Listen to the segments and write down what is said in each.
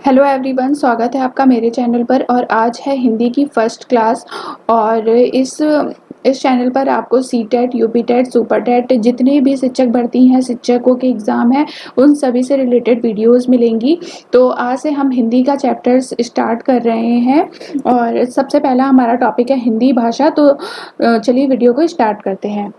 Hello everyone, स्वागत है आपका मेरे चैनल पर। और आज है हिंदी की फर्स्ट क्लास। और इस चैनल पर आपको सीटेट, यूपीटेट, सुपरटेट जितने भी शिक्षक भर्ती हैं, शिक्षकों के एग्ज़ाम हैं, उन सभी से रिलेटेड वीडियोस मिलेंगी। तो आज से हम हिंदी का चैप्टर्स स्टार्ट कर रहे हैं और सबसे पहला हमारा टॉपिक है हिंदी भाषा। तो चलिए वीडियो को स्टार्ट करते हैं।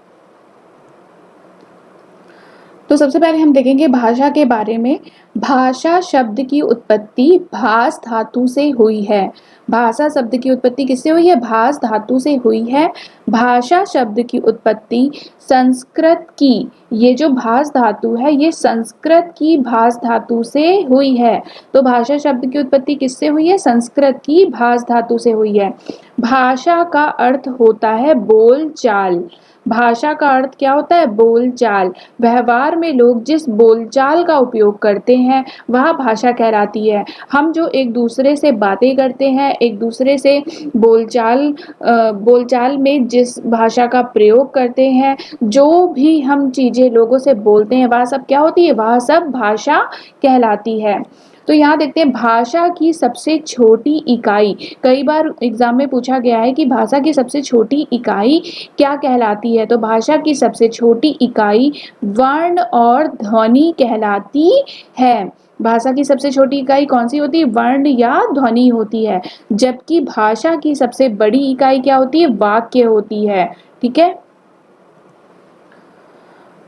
तो सबसे पहले हम देखेंगे भाषा के बारे में। भाषा शब्द की उत्पत्ति भास धातु से हुई है। भाषा शब्द की उत्पत्ति किससे हुई है? भास धातु से हुई है। भाषा शब्द की उत्पत्ति संस्कृत की, ये जो भास धातु है ये संस्कृत की भास धातु से हुई है। तो भाषा शब्द की उत्पत्ति किससे हुई है? संस्कृत की भास धातु से हुई है। भाषा का अर्थ होता है बोल चाल। भाषा का अर्थ क्या होता है? बोलचाल। व्यवहार में लोग जिस बोलचाल का उपयोग करते हैं वह भाषा कहलाती है। हम जो एक दूसरे से बातें करते हैं, एक दूसरे से बोलचाल में जिस भाषा का प्रयोग करते हैं, जो भी हम चीज़ें लोगों से बोलते हैं, वह सब क्या होती है? वह सब भाषा कहलाती है। तो यहाँ देखते हैं भाषा की सबसे छोटी इकाई। कई बार एग्जाम में पूछा गया है कि भाषा की सबसे छोटी इकाई क्या कहलाती है? तो भाषा की सबसे छोटी इकाई वर्ण और ध्वनि कहलाती है। भाषा की सबसे छोटी इकाई कौन सी होती है? वर्ण या ध्वनि होती है। जबकि भाषा की सबसे बड़ी इकाई क्या होती है? वाक्य होती है। ठीक है।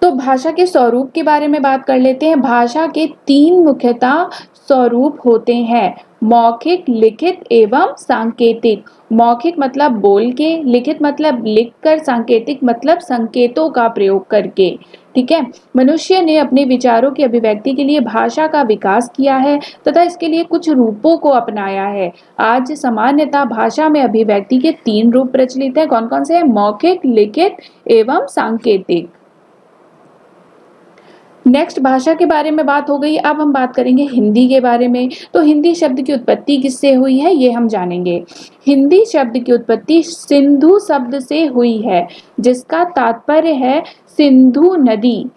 तो भाषा के स्वरूप के बारे में बात कर लेते हैं। भाषा के 3 मुख्यतः स्वरूप होते हैं: मौखिक, लिखित एवं सांकेतिक। मौखिक मतलब बोल के, लिखित मतलब लिखकर, सांकेतिक मतलब संकेतों का प्रयोग करके। ठीक है। मनुष्य ने अपने विचारों की अभिव्यक्ति के लिए भाषा का विकास किया है तथा इसके लिए कुछ रूपों को अपनाया है। आज सामान्यतः भाषा में अभिव्यक्ति के 3 रूप प्रचलित हैं। कौन कौन से हैं? मौखिक, लिखित एवं सांकेतिक। नेक्स्ट भाषा के बारे में बात हो गई। अब हम बात करेंगे हिंदी के बारे में। तो हिंदी शब्द की उत्पत्ति किससे हुई है ये हम जानेंगे। हिंदी शब्द की उत्पत्ति सिंधु शब्द से हुई है, जिसका तात्पर्य है सिंधु नदी।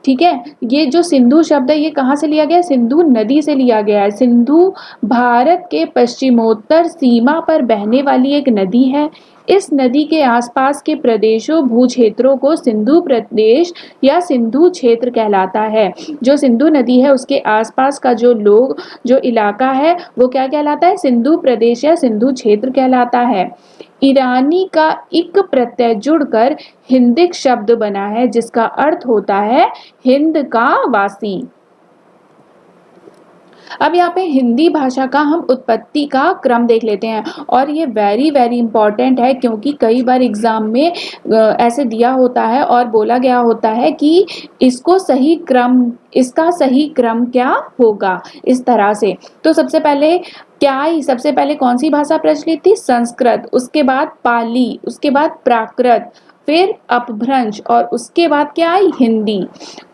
ठीक है। ये जो सिंधु शब्द है ये कहाँ से लिया गया? सिंधु नदी से लिया गया है। सिंधु भारत के पश्चिमोत्तर सीमा पर बहने वाली एक नदी है। इस नदी के आसपास के प्रदेशों, भू क्षेत्रों को सिंधु प्रदेश या सिंधु क्षेत्र कहलाता है। जो सिंधु नदी है उसके आसपास का जो इलाका है वो क्या कहलाता है? सिंधु प्रदेश या सिंधु क्षेत्र कहलाता है। ईरानी का इक प्रत्यय जुड़कर हिंदिक शब्द बना है, जिसका अर्थ होता है हिंद का वासी। अब यहाँ पे हिंदी भाषा का हम उत्पत्ति का क्रम देख लेते हैं। और ये वेरी वेरी इंपॉर्टेंट है, क्योंकि कई बार एग्जाम में ऐसे दिया होता है और बोला गया होता है कि इसका सही क्रम क्या होगा, इस तरह से। तो सबसे पहले कौन सी भाषा प्रचलित थी? संस्कृत, उसके बाद पाली, उसके बाद प्राकृत, फिर अपभ्रंश और उसके बाद क्या आई? हिंदी।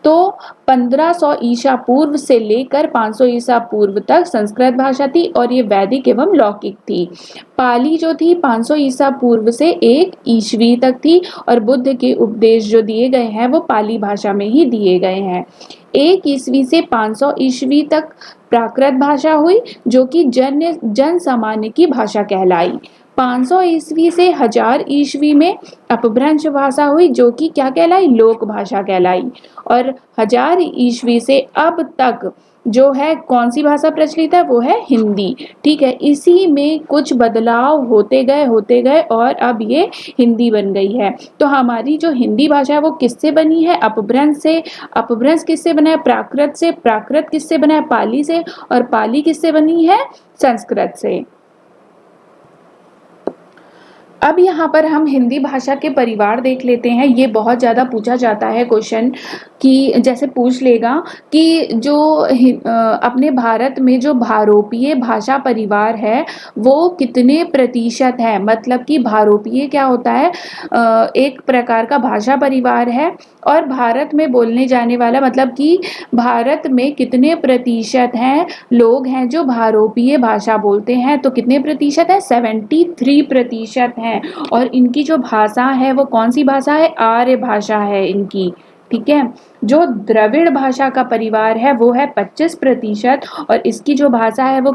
तो 1500 ईसा पूर्व से लेकर 500 ईसा पूर्व तक संस्कृत भाषा थी और ये वैदिक एवं लौकिक थी। पाली जो थी 500 ईसा पूर्व से 1 ईस्वी तक थी और बुद्ध के उपदेश जो दिए गए हैं वो पाली भाषा में ही दिए गए हैं। 1 ईस्वी से 500 ईस्वी तक प्राकृत भाषा हुई, जो कि जन सामान्य की भाषा कहलाई। 500 ईस्वी से 1000 ईस्वी में अपभ्रंश भाषा हुई, जो कि क्या कहलाई? लोक भाषा कहलाई। और 1000 ईस्वी से अब तक जो है कौन सी भाषा प्रचलित है? वो है हिंदी। ठीक है। इसी में कुछ बदलाव होते गए और अब ये हिंदी बन गई है। तो हमारी जो हिंदी भाषा है वो किससे बनी है? अपभ्रंश से। अपभ्रंश किससे बना है? प्राकृत से। प्राकृत किससे बना है? पाली से। और पाली किससे बनी है? संस्कृत से। अब यहाँ पर हम हिंदी भाषा के परिवार देख लेते हैं। ये बहुत ज़्यादा पूछा जाता है क्वेश्चन, कि जैसे पूछ लेगा कि जो अपने भारत में जो भारोपीय भाषा परिवार है वो कितने प्रतिशत है। मतलब कि भारोपीय क्या होता है? एक प्रकार का भाषा परिवार है और भारत में बोलने जाने वाला, मतलब कि भारत में कितने प्रतिशत हैं लोग हैं जो भारोपीय भाषा बोलते हैं। तो कितने प्रतिशत है? 73% हैं। और इनकी जो भाषा है वो कौन सी भाषा है? आर्य भाषा है इनकी। ठीक है। जो द्रविड़ भाषा का परिवार है वो है 25% और इसकी जो भाषा है वो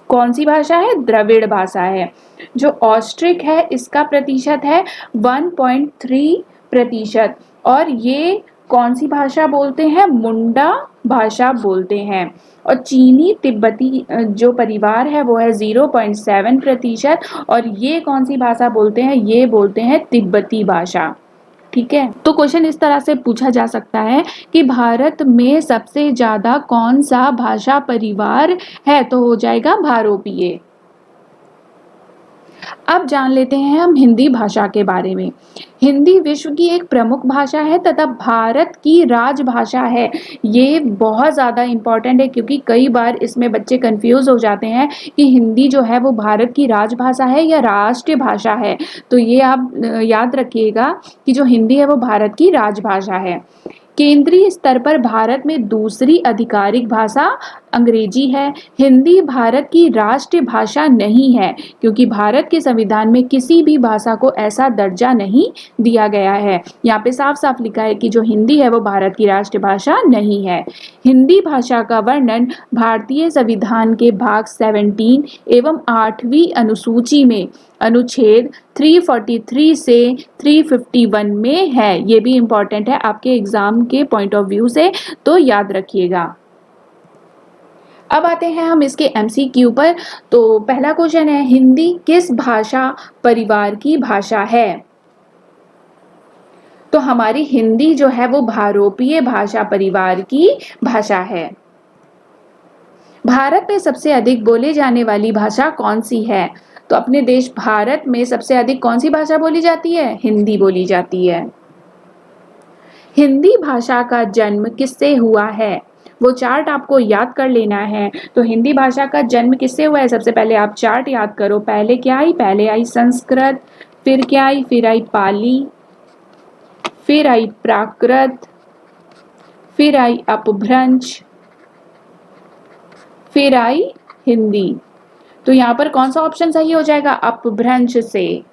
कौन सी भाषा है? द्रविड़ भाषा है। जो ऑस्ट्रिक है इसका प्रतिशत है 1.3% और ये कौन सी भाषा बोलते हैं? मुंडा भाषा बोलते हैं। और चीनी तिब्बती जो परिवार है वो है 0.7% और ये कौन सी भाषा बोलते हैं? ये बोलते हैं तिब्बती भाषा। ठीक है, तो क्वेश्चन इस तरह से पूछा जा सकता है कि भारत में सबसे ज्यादा कौन सा भाषा परिवार है? तो हो जाएगा भारोपीय। अब जान लेते हैं हम हिंदी भाषा के बारे में। हिंदी विश्व की एक प्रमुख भाषा है तथा भारत की राजभाषा है। ये बहुत ज़्यादा इम्पॉर्टेंट है क्योंकि कई बार इसमें बच्चे कंफ्यूज हो जाते हैं कि हिंदी जो है वो भारत की राजभाषा है या राष्ट्रीय भाषा है। तो ये आप याद रखिएगा कि जो हिंदी है वो भारत की राजभाषा है। केंद्रीय स्तर पर भारत में दूसरी आधिकारिक भाषा अंग्रेजी है। हिंदी भारत की राष्ट्रीय भाषा नहीं है क्योंकि भारत के संविधान में किसी भी भाषा को ऐसा दर्जा नहीं दिया गया है। यहाँ पे साफ साफ लिखा है कि जो हिंदी है वो भारत की राष्ट्रीय भाषा नहीं है। हिंदी भाषा का वर्णन भारतीय संविधान के भाग 17 एवं 8वीं अनुसूची में अनुच्छेद 343 से 351 में है। ये भी इम्पोर्टेंट है आपके एग्जाम के पॉइंट ऑफ व्यू से, तो याद रखिएगा। अब आते हैं हम इसके MCQ पर। तो पहला क्वेश्चन है, हिंदी किस भाषा परिवार की भाषा है? तो हमारी हिंदी जो है वो भारोपीय भाषा परिवार की भाषा है। भारत में सबसे अधिक बोले जाने वाली भाषा कौन सी है? तो अपने देश भारत में सबसे अधिक कौन सी भाषा बोली जाती है? हिंदी बोली जाती है। हिंदी भाषा का जन्म किससे हुआ है? वो चार्ट आपको याद कर लेना है। तो हिंदी भाषा का जन्म किससे हुआ है? सबसे पहले आप चार्ट याद करो। पहले क्या आई? पहले आई संस्कृत, फिर क्या आई? फिर आई पाली, फिर आई प्राकृत, फिर आई अपभ्रंश, फिर आई हिंदी। तो यहाँ पर कौन सा ऑप्शन सही हो जाएगा? अपभ्रंश से।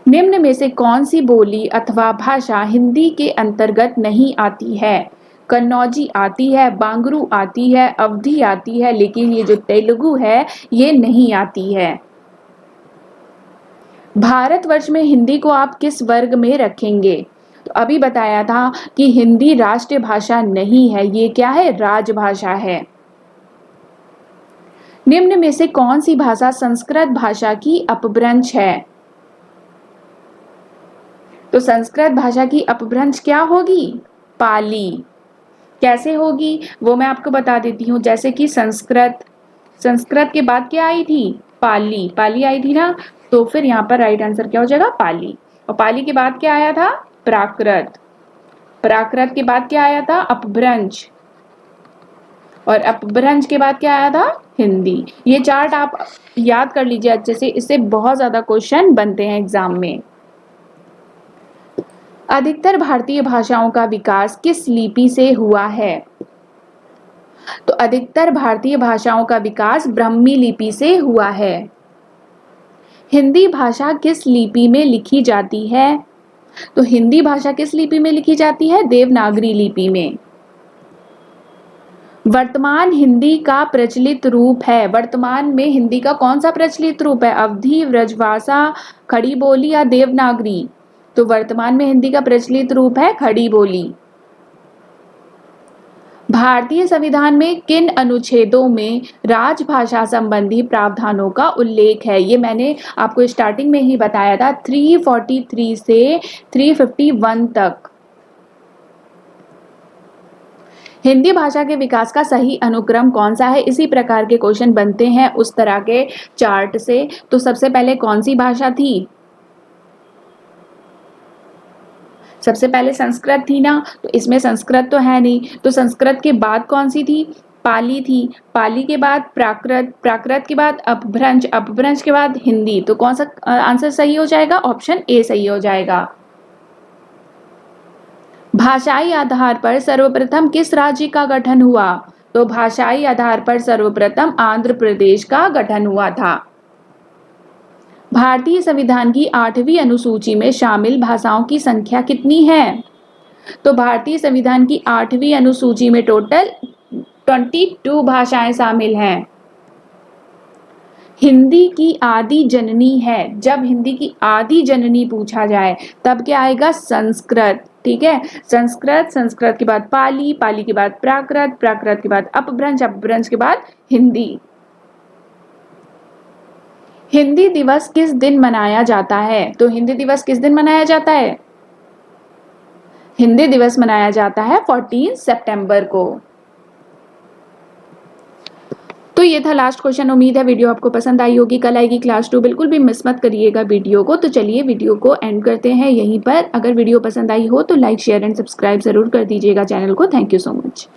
निम्न में से कौन सी बोली अथवा भाषा हिंदी के अंतर्गत नहीं आती है? कन्नौजी आती है, बांगरू आती है, अवधी आती है, लेकिन ये जो तेलुगु है ये नहीं आती है। भारतवर्ष में हिंदी को आप किस वर्ग में रखेंगे? तो अभी बताया था कि हिंदी राष्ट्रीय भाषा नहीं है, ये क्या है? राजभाषा है। निम्न में से कौन सी भाषा संस्कृत भाषा की अपभ्रंश है? तो संस्कृत भाषा की अपभ्रंश क्या होगी? पाली। कैसे होगी वो मैं आपको बता देती हूँ। जैसे कि संस्कृत के बाद क्या आई थी? पाली। पाली आई थी ना, तो फिर यहाँ पर राइट आंसर क्या हो जाएगा? पाली। और पाली के बाद क्या आया था? प्राकृत। प्राकृत के बाद क्या आया था? अपभ्रंश। और अपभ्रंश के बाद क्या आया था? हिंदी। ये चार्ट आप याद कर लीजिए अच्छे से, इससे बहुत ज्यादा क्वेश्चन बनते हैं एग्जाम में। अधिकतर भारतीय भाषाओं का विकास किस लिपि से हुआ है? तो अधिकतर भारतीय भाषाओं का विकास ब्राह्मी लिपि से हुआ है। हिंदी भाषा किस लिपि में लिखी जाती है? तो हिंदी भाषा किस लिपि में लिखी जाती है? देवनागरी लिपि में। वर्तमान हिंदी का प्रचलित रूप है। वर्तमान में हिंदी का कौन सा प्रचलित रूप है? अवधी, व्रजभाषा, खड़ी बोली या देवनागरी? तो वर्तमान में हिंदी का प्रचलित रूप है खड़ी बोली। भारतीय संविधान में किन अनुच्छेदों में राजभाषा संबंधी प्रावधानों का उल्लेख है? ये मैंने आपको स्टार्टिंग में ही बताया था, 343 से 351 तक। हिंदी भाषा के विकास का सही अनुक्रम कौन सा है? इसी प्रकार के क्वेश्चन बनते हैं उस तरह के चार्ट से। तो सबसे पहले कौन सी भाषा थी? सबसे पहले संस्कृत थी ना, तो इसमें संस्कृत तो है नहीं, तो संस्कृत के बाद कौन सी थी? पाली थी। पाली के बाद प्राकृत, प्राकृत के बाद अपभ्रंश, अपभ्रंश के बाद हिंदी। तो कौन सा आंसर सही हो जाएगा? ऑप्शन ए सही हो जाएगा। भाषाई आधार पर सर्वप्रथम किस राज्य का गठन हुआ? तो भाषाई आधार पर सर्वप्रथम आंध्र प्रदेश का गठन हुआ था। भारतीय संविधान की 8वीं अनुसूची में शामिल भाषाओं की संख्या कितनी है? तो भारतीय संविधान की 8वीं अनुसूची में टोटल 22 भाषाएं शामिल हैं। हिंदी की आदि जननी है। जब हिंदी की आदि जननी पूछा जाए तब क्या आएगा? संस्कृत। ठीक है, संस्कृत, संस्कृत के बाद पाली, पाली के बाद प्राकृत, प्राकृत के बाद अपभ्रंश, अपभ्रंश के बाद हिंदी। हिंदी दिवस किस दिन मनाया जाता है? तो हिंदी दिवस किस दिन मनाया जाता है? हिंदी दिवस मनाया जाता है 14 सितंबर को। तो ये था लास्ट क्वेश्चन। उम्मीद है वीडियो आपको पसंद आई होगी। कल आएगी क्लास 2, बिल्कुल भी मिस मत करिएगा वीडियो को। तो चलिए वीडियो को एंड करते हैं यहीं पर। अगर वीडियो पसंद आई हो तो लाइक, शेयर एंड सब्सक्राइब जरूर कर दीजिएगा चैनल को। Thank you so much.